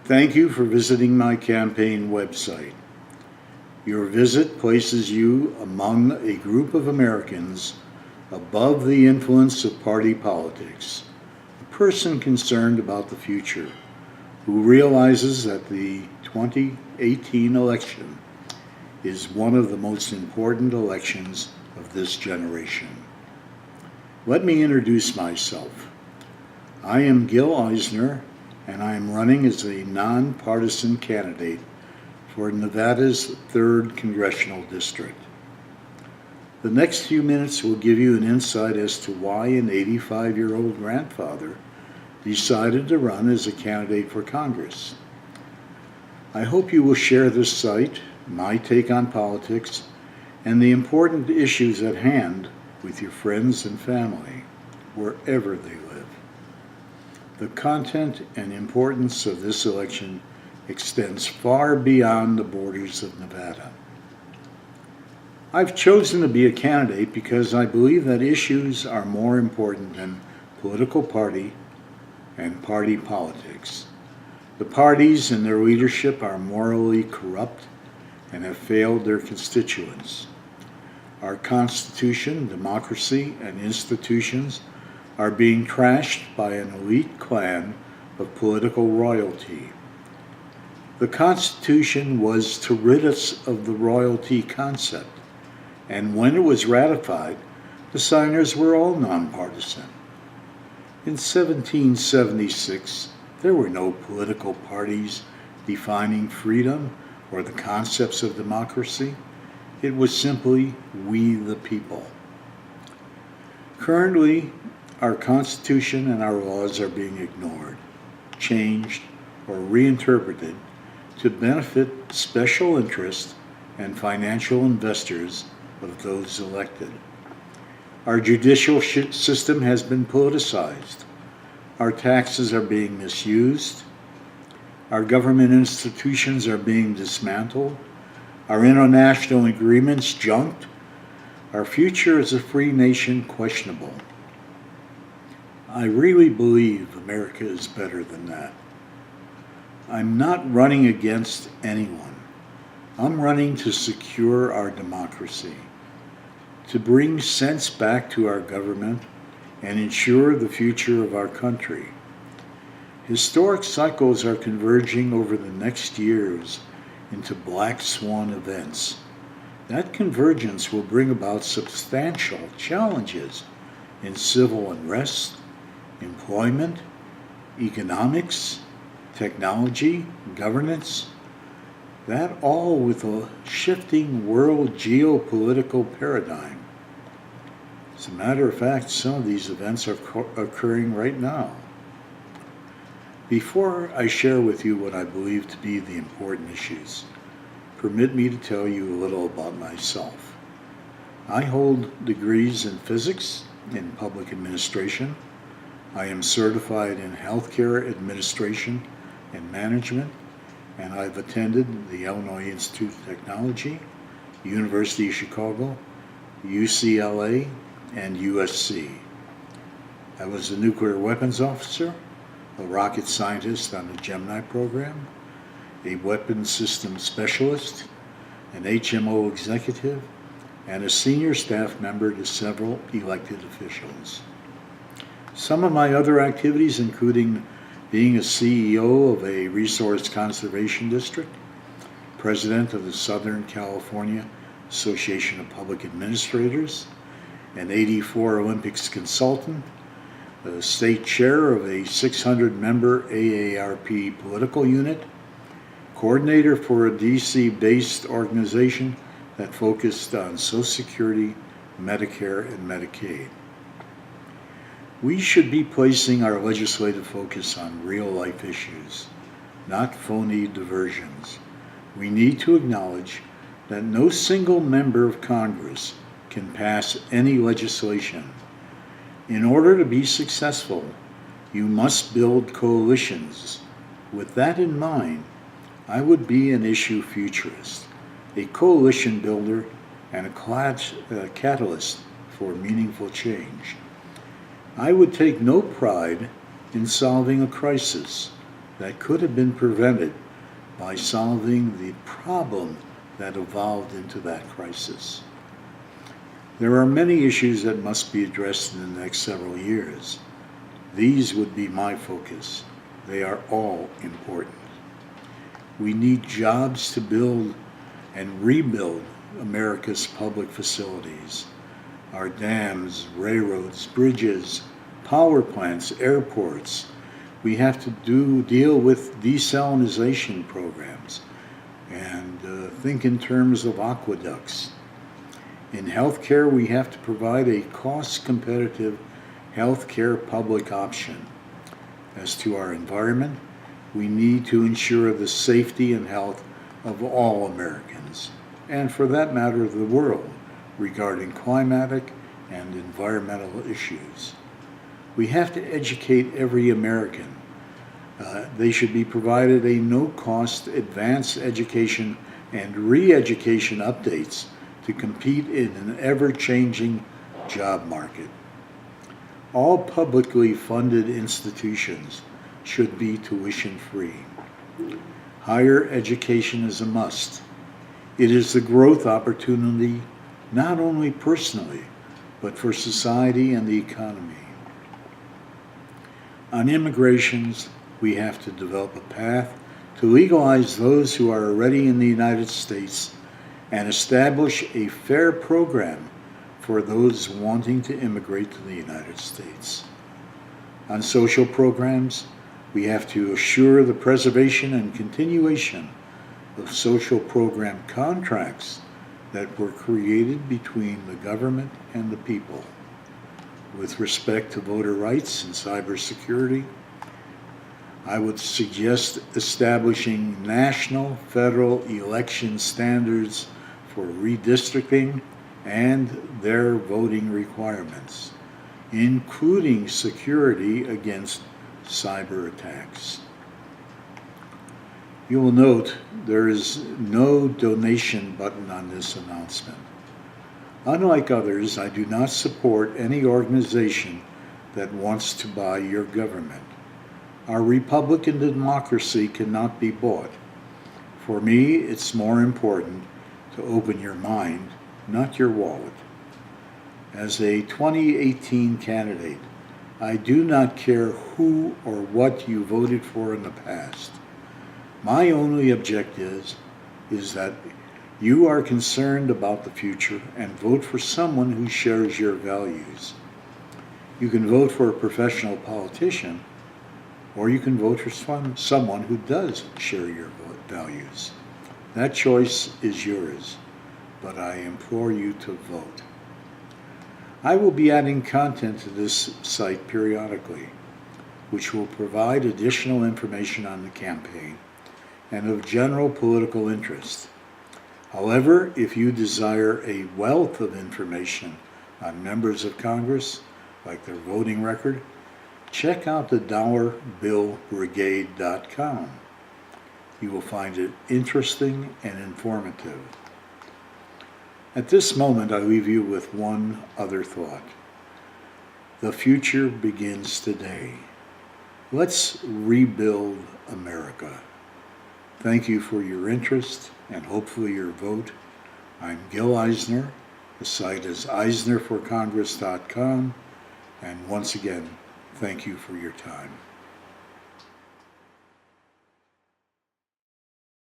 Thank you for visiting my campaign website. Your visit places you among a group of Americans above the influence of party politics, a person concerned about the future, who realizes that the 2018 election is one of the most important elections of this generation. Let me introduce myself. I am Gil Eisner, and I am running as a nonpartisan candidate for Nevada's 3rd Congressional District. The next few minutes will give you an insight as to why an 85-year-old grandfather decided to run as a candidate for Congress. I hope you will share this site, my take on politics, and the important issues at hand with your friends and family, wherever they live. The content and importance of this election extends far beyond the borders of Nevada. I've chosen to be a candidate because I believe that issues are more important than political party and party politics. The parties and their leadership are morally corrupt and have failed their constituents. Our Constitution, democracy, and institutions are being trashed by an elite clan of political royalty. The Constitution was to rid us of the royalty concept, and when it was ratified, the signers were all nonpartisan. In 1776, there were no political parties defining freedom or the concepts of democracy. It was simply we the people. Currently, our Constitution and our laws are being ignored, changed, or reinterpreted to benefit special interests and financial investors of those elected. Our judicial system has been politicized. Our taxes are being misused. Our government institutions are being dismantled. Our international agreements junked. Our future as a free nation questionable. I really believe America is better than that. I'm not running against anyone. I'm running to secure our democracy, to bring sense back to our government and ensure the future of our country. Historic cycles are converging over the next years into black swan events. That convergence will bring about substantial challenges in civil unrest, employment, economics, technology, governance, that all with a shifting world geopolitical paradigm. As a matter of fact, some of these events are occurring right now. Before I share with you what I believe to be the important issues, permit me to tell you a little about myself. I hold degrees in physics and public administration. I am certified in healthcare administration and management, and I've attended the Illinois Institute of Technology, University of Chicago, UCLA, and USC. I was a nuclear weapons officer, a rocket scientist on the Gemini program, a weapons system specialist, an HMO executive, and a senior staff member to several elected officials. Some of my other activities, including being a CEO of a resource conservation district, president of the Southern California Association of Public Administrators, an 84 Olympics consultant, the state chair of a 600-member AARP political unit, coordinator for a DC-based organization that focused on Social Security, Medicare, and Medicaid. We should be placing our legislative focus on real-life issues, not phony diversions. We need to acknowledge that no single member of Congress can pass any legislation. In order to be successful, you must build coalitions. With that in mind, I would be an issue futurist, a coalition builder, and a catalyst for meaningful change. I would take no pride in solving a crisis, that could have been prevented by solving the problem that evolved into that crisis. There are many issues that must be addressed in the next several years. These would be my focus. They are all important. We need jobs to build and rebuild America's public facilities, our dams, railroads, bridges, power plants, airports. We have to deal with desalination programs and think in terms of aqueducts. In healthcare, we have to provide a cost-competitive healthcare public option. As to our environment, we need to ensure the safety and health of all Americans, and for that matter, the world, regarding climatic and environmental issues. We have to educate every American. They should be provided a no-cost advanced education and re-education updates to compete in an ever-changing job market. All publicly funded institutions should be tuition-free. Higher education is a must. It is the growth opportunity not only personally, but for society and the economy. On immigrations, we have to develop a path to legalize those who are already in the United States and establish a fair program for those wanting to immigrate to the United States. On social programs, we have to assure the preservation and continuation of social program contracts that were created between the government and the people. With respect to voter rights and cybersecurity, I would suggest establishing national federal election standards for redistricting and their voting requirements, including security against cyber attacks. You will note there is no donation button on this announcement. Unlike others, I do not support any organization that wants to buy your government. Our Republican democracy cannot be bought. For me, it's more important to open your mind, not your wallet. As a 2018 candidate, I do not care who or what you voted for in the past. My only objective is that you are concerned about the future and vote for someone who shares your values. You can vote for a professional politician, or you can vote for someone who does share your values. That choice is yours, but I implore you to vote. I will be adding content to this site periodically, which will provide additional information on the campaign and of general political interest. However, if you desire a wealth of information on members of Congress, like their voting record, check out the DollarBillBrigade.com. You will find it interesting and informative. At this moment, I leave you with one other thought. The future begins today. Let's rebuild America. Thank you for your interest and hopefully your vote. I'm Gil Eisner. The site is eisnerforcongress.com. And once again, thank you for your time.